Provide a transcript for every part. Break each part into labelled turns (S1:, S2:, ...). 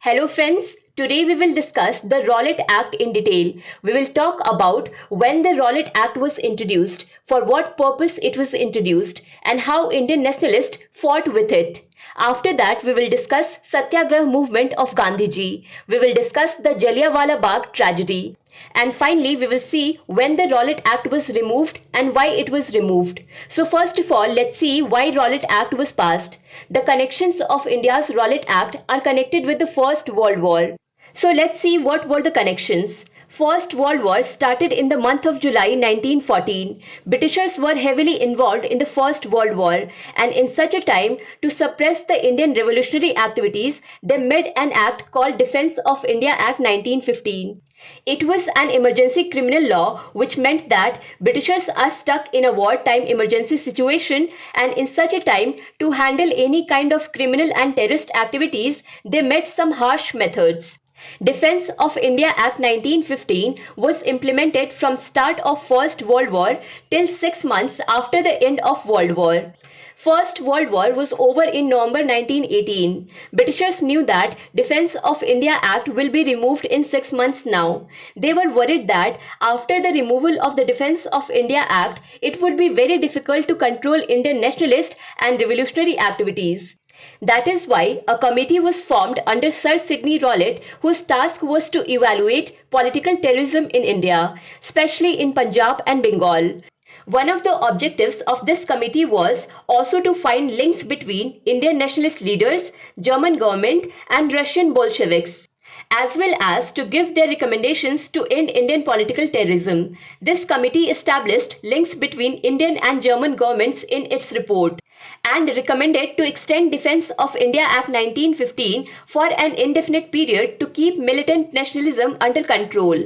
S1: Hello friends, today we will discuss the Rowlatt Act in detail. We will talk about when the Rowlatt Act was introduced, for what purpose it was introduced, and how Indian nationalists fought with it. After that, we will discuss Satyagrah movement of Gandhiji. We will discuss the Jallianwala Bagh tragedy. And finally, we will see when the Rowlatt Act was removed and why it was removed. So first of all, let's see why Rowlatt Act was passed. The connections of India's Rowlatt Act are connected with the First World War. So let's see what were the connections. First World War started in the month of July 1914. Britishers were heavily involved in the First World War, and in such a time, to suppress the Indian revolutionary activities, they made an act called Defence of India Act 1915. It was an emergency criminal law which meant that Britishers are stuck in a wartime emergency situation, and in such a time, to handle any kind of criminal and terrorist activities, they met some harsh methods. Defence of India Act 1915 was implemented from start of First World War till 6 months after the end of World War. First World War was over in November 1918. Britishers knew that Defence of India Act will be removed in 6 months now. They were worried that after the removal of the Defence of India Act, it would be very difficult to control Indian nationalist and revolutionary activities. That is why a committee was formed under Sir Sidney Rowlatt, whose task was to evaluate political terrorism in India, especially in Punjab and Bengal. One of the objectives of this committee was also to find links between Indian nationalist leaders, German government and Russian Bolsheviks, as well as to give their recommendations to end Indian political terrorism. This committee established links between Indian and German governments in its report and recommended to extend Defence of India Act 1915 for an indefinite period to keep militant nationalism under control.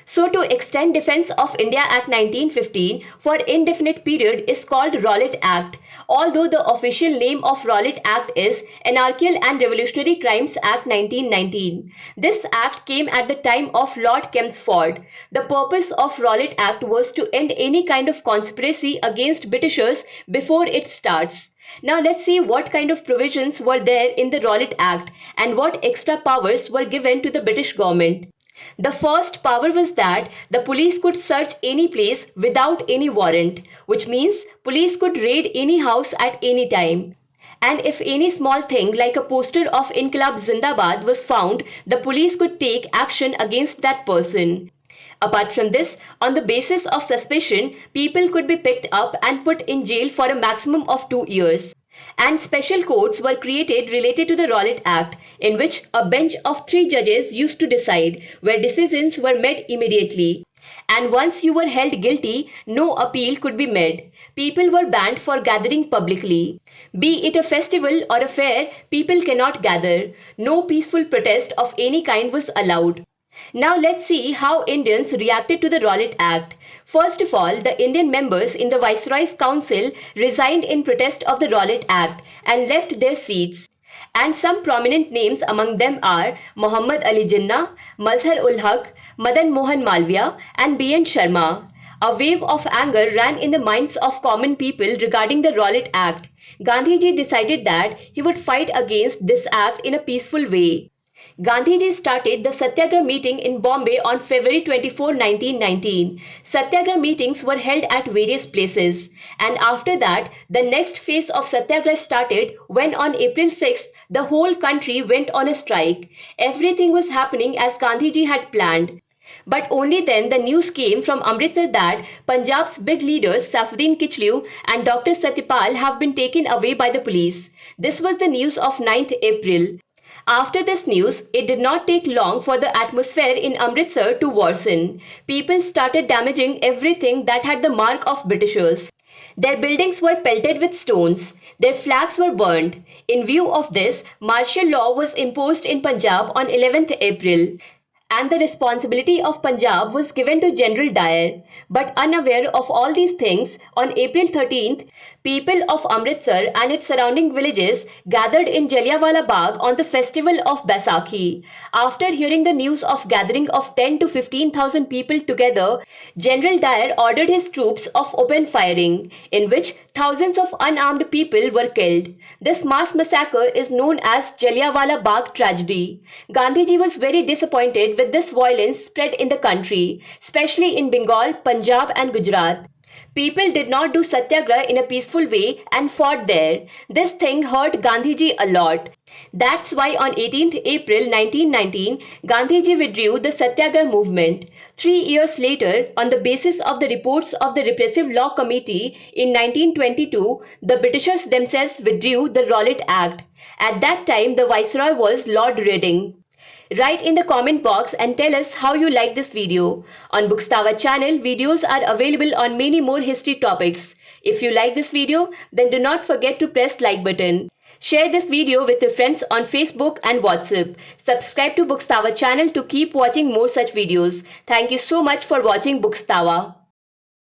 S1: So to extend Defence of India Act 1915 for indefinite period is called Rowlatt Act, although the official name of Rowlatt Act is Anarchical and Revolutionary Crimes Act 1919. This act came at the time of Lord Chelmsford. The purpose of Rowlatt Act was to end any kind of conspiracy against Britishers before it starts. Now let's see what kind of provisions were there in the Rowlatt Act and what extra powers were given to the British government. The first power was that the police could search any place without any warrant, which means police could raid any house at any time. And if any small thing like a poster of Inqilab Zindabad was found, the police could take action against that person. Apart from this, on the basis of suspicion, people could be picked up and put in jail for a maximum of 2 years. And special courts were created related to the Rowlatt Act, in which a bench of 3 judges used to decide, where decisions were made immediately. And once you were held guilty, no appeal could be made. People were banned for gathering publicly. Be it a festival or a fair, people cannot gather. No peaceful protest of any kind was allowed. Now let's see how Indians reacted to the Rowlatt Act. First of all, the Indian members in the Viceroy's Council resigned in protest of the Rowlatt Act and left their seats. And some prominent names among them are Muhammad Ali Jinnah, Mazhar ul Haq, Madan Mohan Malviya and B.N. Sharma. A wave of anger ran in the minds of common people regarding the Rowlatt Act. Gandhiji decided that he would fight against this act in a peaceful way. Gandhiji started the Satyagrah meeting in Bombay on February 24, 1919. Satyagrah meetings were held at various places. And after that, the next phase of Satyagrah started when on April 6, the whole country went on a strike. Everything was happening as Gandhiji had planned. But only then the news came from Amritsar that Punjab's big leaders Saifuddin Kichliu and Dr. Satyapal have been taken away by the police. This was the news of 9th April. After this news, it did not take long for the atmosphere in Amritsar to worsen. People started damaging everything that had the mark of Britishers. Their buildings were pelted with stones. Their flags were burned. In view of this, martial law was imposed in Punjab on 11th April. and the responsibility of Punjab was given to General Dyer. But unaware of all these things, on April 13th, people of Amritsar and its surrounding villages gathered in Jallianwala Bagh on the festival of Baisakhi. After hearing the news of gathering of 10 to 15,000 people together, General Dyer ordered his troops of open firing, in which thousands of unarmed people were killed. This mass massacre is known as Jallianwala Bagh tragedy. Gandhiji was very disappointed with this violence spread in the country, especially in Bengal, Punjab and Gujarat. People did not do Satyagrah in a peaceful way and fought there. This thing hurt Gandhiji a lot. That's why on 18th April 1919, Gandhiji withdrew the Satyagrah movement. 3 years later, on the basis of the reports of the Repressive Law Committee in 1922, the Britishers themselves withdrew the Rowlatt Act. At that time, the Viceroy was Lord Reading. Write in the comment box and tell us how you like this video. On Bookstawa channel, videos are available on many more history topics. If you like this video, then do not forget to press like button. Share this video with your friends on Facebook and WhatsApp. Subscribe to Bookstawa channel to keep watching more such videos. Thank you so much for watching Bookstawa.